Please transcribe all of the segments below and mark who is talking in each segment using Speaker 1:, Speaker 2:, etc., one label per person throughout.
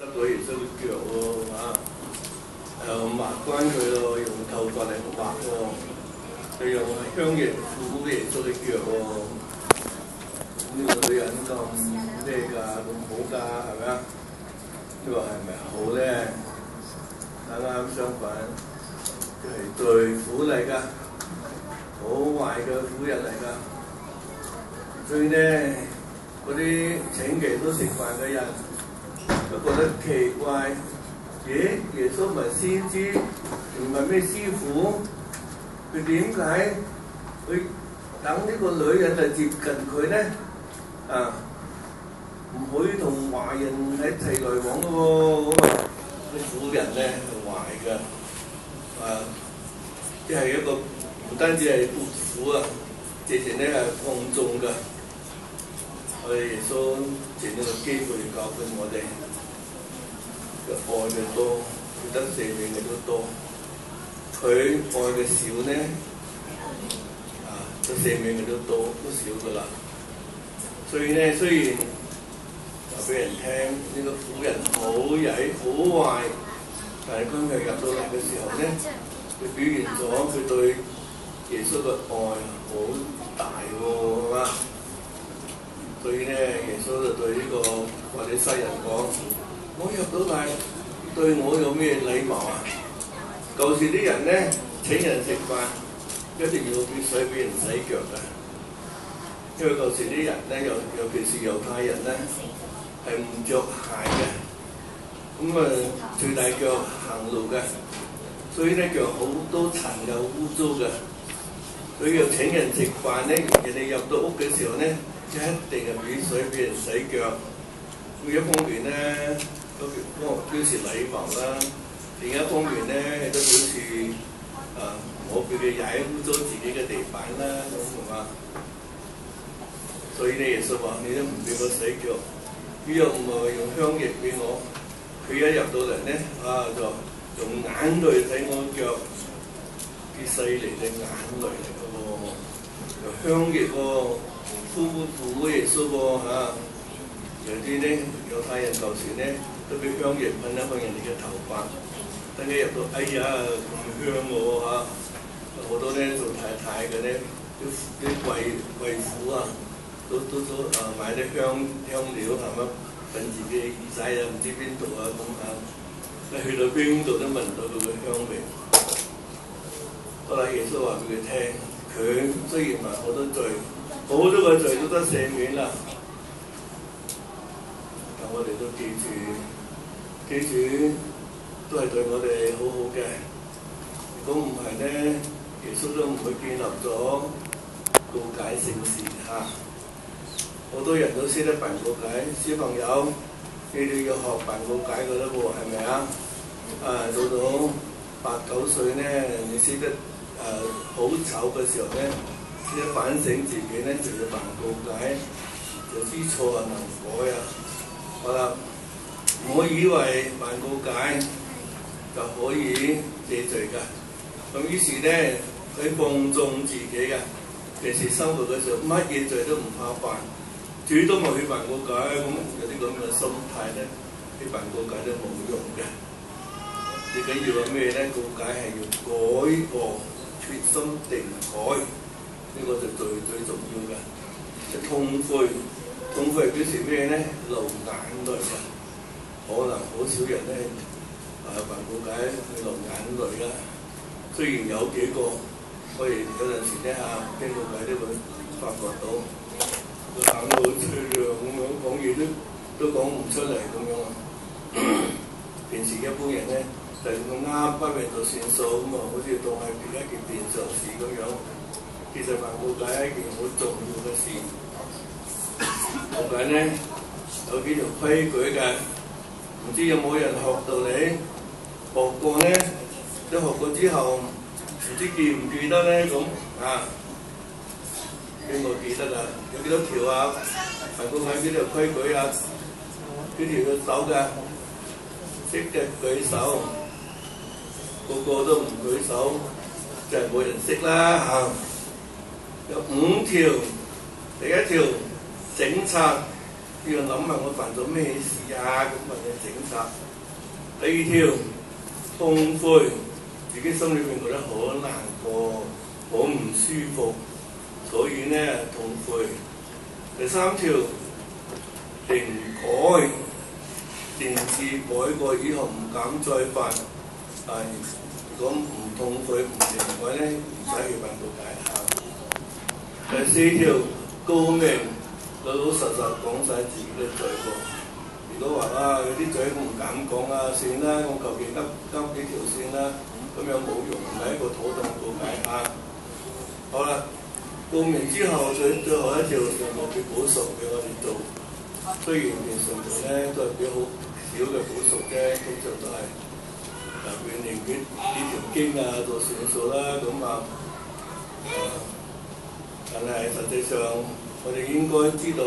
Speaker 1: 得到耶穌嘅腳喎畫關佢咯，用頭髮嚟畫喎，佢用香液敷耶穌嘅腳喎。呢個女人咁咩㗎，咁好㗎，係咪啊？呢個係咪好咧？啱啱相反，佢係罪婦嚟㗎，好壞嘅婦人嚟㗎。所以咧，嗰啲請祈禱食飯嘅人都覺得奇怪，耶穌唔係先知，唔係咩師傅，佢點解佢等呢個女人嚟接近佢咧？唔可以同壞人喺一齊來往嘅喎，咁啲婦人咧係壞嘅，即係一個唔單止係潑婦啊，直情咧係放縱嘅。我哋耶穌借呢個機會教訓我哋嘅愛嘅多，佢得赦免嘅都多。佢愛嘅少咧，得赦免嘅都多，都少噶啦。所以咧，雖然話俾人聽呢個婦人好曳好壞，但係當佢入到嚟嘅時候咧，佢表現咗佢對耶穌嘅愛好大喎，係嘛？所以咧，耶穌就對呢個或者西人講：我入到嚟對我有咩禮貌啊？舊時啲人咧請人食飯，一定要俾水俾人洗腳㗎。因為舊時啲人咧，尤其是猶太人咧，係唔着鞋嘅，咁最大腳行路嘅，所以咧腳好多塵又污糟嘅。所以要請人食飯咧，人哋入到屋嘅時候咧，一定係俾水俾人洗腳。咁一方面咧，都表示禮貌啦；另一方面咧，都表示我俾佢踩污糟自己嘅地板啦，咁係嘛？所以咧，耶穌話：你都唔俾我洗腳，佢又唔係用香液俾我，佢一入到嚟咧，就用眼淚睇我腳，幾犀利嘅眼淚嚟嘅喎，用香液喎，敷耶穌喎有啲咧猶太人舊時咧都俾香液噴一噴人哋嘅頭髮，等佢入到，哎呀咁香喎好多咧做太太嘅咧，啲貴婦啊！都買啲香料係咪？噴自己耳仔啊，唔知邊度啊咁去到邊度都聞到佢嘅香味。後來耶穌話俾佢聽，佢雖然話好多罪，好多個罪都得赦免啦，但我哋都記住都係對我哋好好嘅。如果唔係咧，耶穌都唔會建立咗告解聖事嚇。好多人都識得辦告解，小朋友你哋要學辦告解嘅啦喎，係咪啊？到8、9歲咧，你識得好醜嘅時候咧，識得反省自己咧，就要辦告解，就知錯能改啊！好啦，唔好以為辦告解就可以赦罪㗎。咁於是咧，佢放縱自己嘅，平時生活嘅時候乜嘢罪都唔怕犯。主都冇去辦告解，咁有啲咁嘅心態咧，啲辦告解都冇用嘅。最緊要係咩咧？告解係要改過，決心定改，呢個就最重要嘅。就痛悔係表示咩咧？流眼淚嘅。可能好少人咧辦告解會流眼淚啦。雖然有幾個，我哋有陣時咧聽告解都會發覺到。個眼好脆弱咁樣，講嘢都講唔出嚟咁樣。平時一般人咧就咁啱不明就算數咁好似當係一件平常事咁樣。其實辦告解係一件好重要嘅事。告解咧有幾條規矩嘅，唔知有冇人學到你學過咧？都學過之後，唔知記唔記得咧咁邊個記得啊？有幾多條啊？辦告解幾條規矩啊？幾條要守嘅？識嘅舉手，個都唔舉手，就係冇人識啦有5條，第一條整拆，要諗下我犯咗咩事啊，咁或者整察。第二條痛悔，自己心裏邊覺得好難過，好唔舒服，所以呢痛悔。第三條停改，定志改過以後唔敢再犯。係如果唔痛悔唔停改呢，唔使去辦告解下。第四條告明，老老實實講晒自己嘅罪過。如果話有啲罪我唔敢講啊，算啦，我求其噏幾條算啦，咁樣冇用，唔係一個妥當告解下。好啦，告明之後最後一條就係補贖俾我哋做。雖然其實咧都係比較好少嘅補贖啫，通常都係佢寧願呢條經就算數啦，咁但係實際上我哋應該知道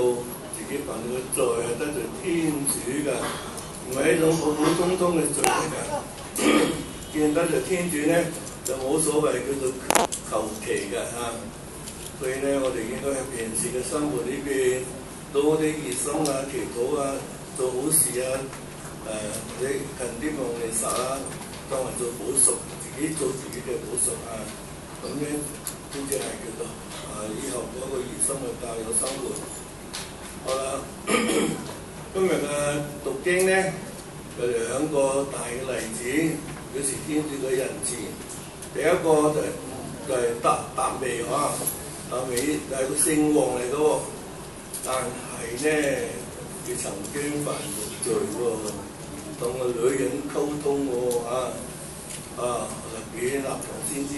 Speaker 1: 自己犯嘅罪係得罪天主㗎，唔係一種普普通通嘅罪嚟㗎。既然得罪天主咧，就冇所謂叫做求其㗎嚇。所以咧，我哋應該喺平時嘅生活呢邊多啲熱心啊、祈禱啊、做好事啊，或者近啲望彌撒啦，當為做補贖，自己做自己嘅補贖啊，咁咧先至係叫做以後嗰個熱心嘅教友生活。好啦，今日嘅讀經咧有兩個大嘅例子，表示天主嘅仁慈。第一個就係達味嚇，達味就係個聖王嚟嘅喎，但係咧佢曾經犯過罪喎，同個女人溝通喎俾立場先知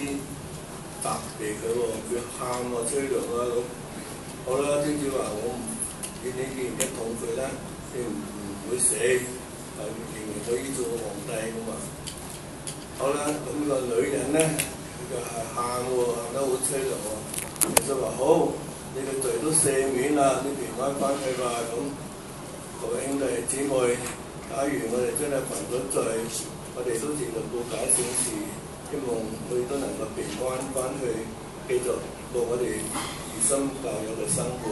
Speaker 1: 責備佢喎，佢喊催涼咁。好啦，天主話我唔見你既然一痛悔啦，你唔會死，仍然可以做皇帝咁嘛。好啦，咁個女人咧佢就係喊喎，喊得好催涼喎。耶穌話好，你嘅罪都赦免啦，你平安翻去吧。咁各位兄弟姊妹，假如我哋真係犯咗罪，我哋都盡量告解聖事，希望我哋都能夠平安翻去，繼續過我哋熱心教友嘅生活。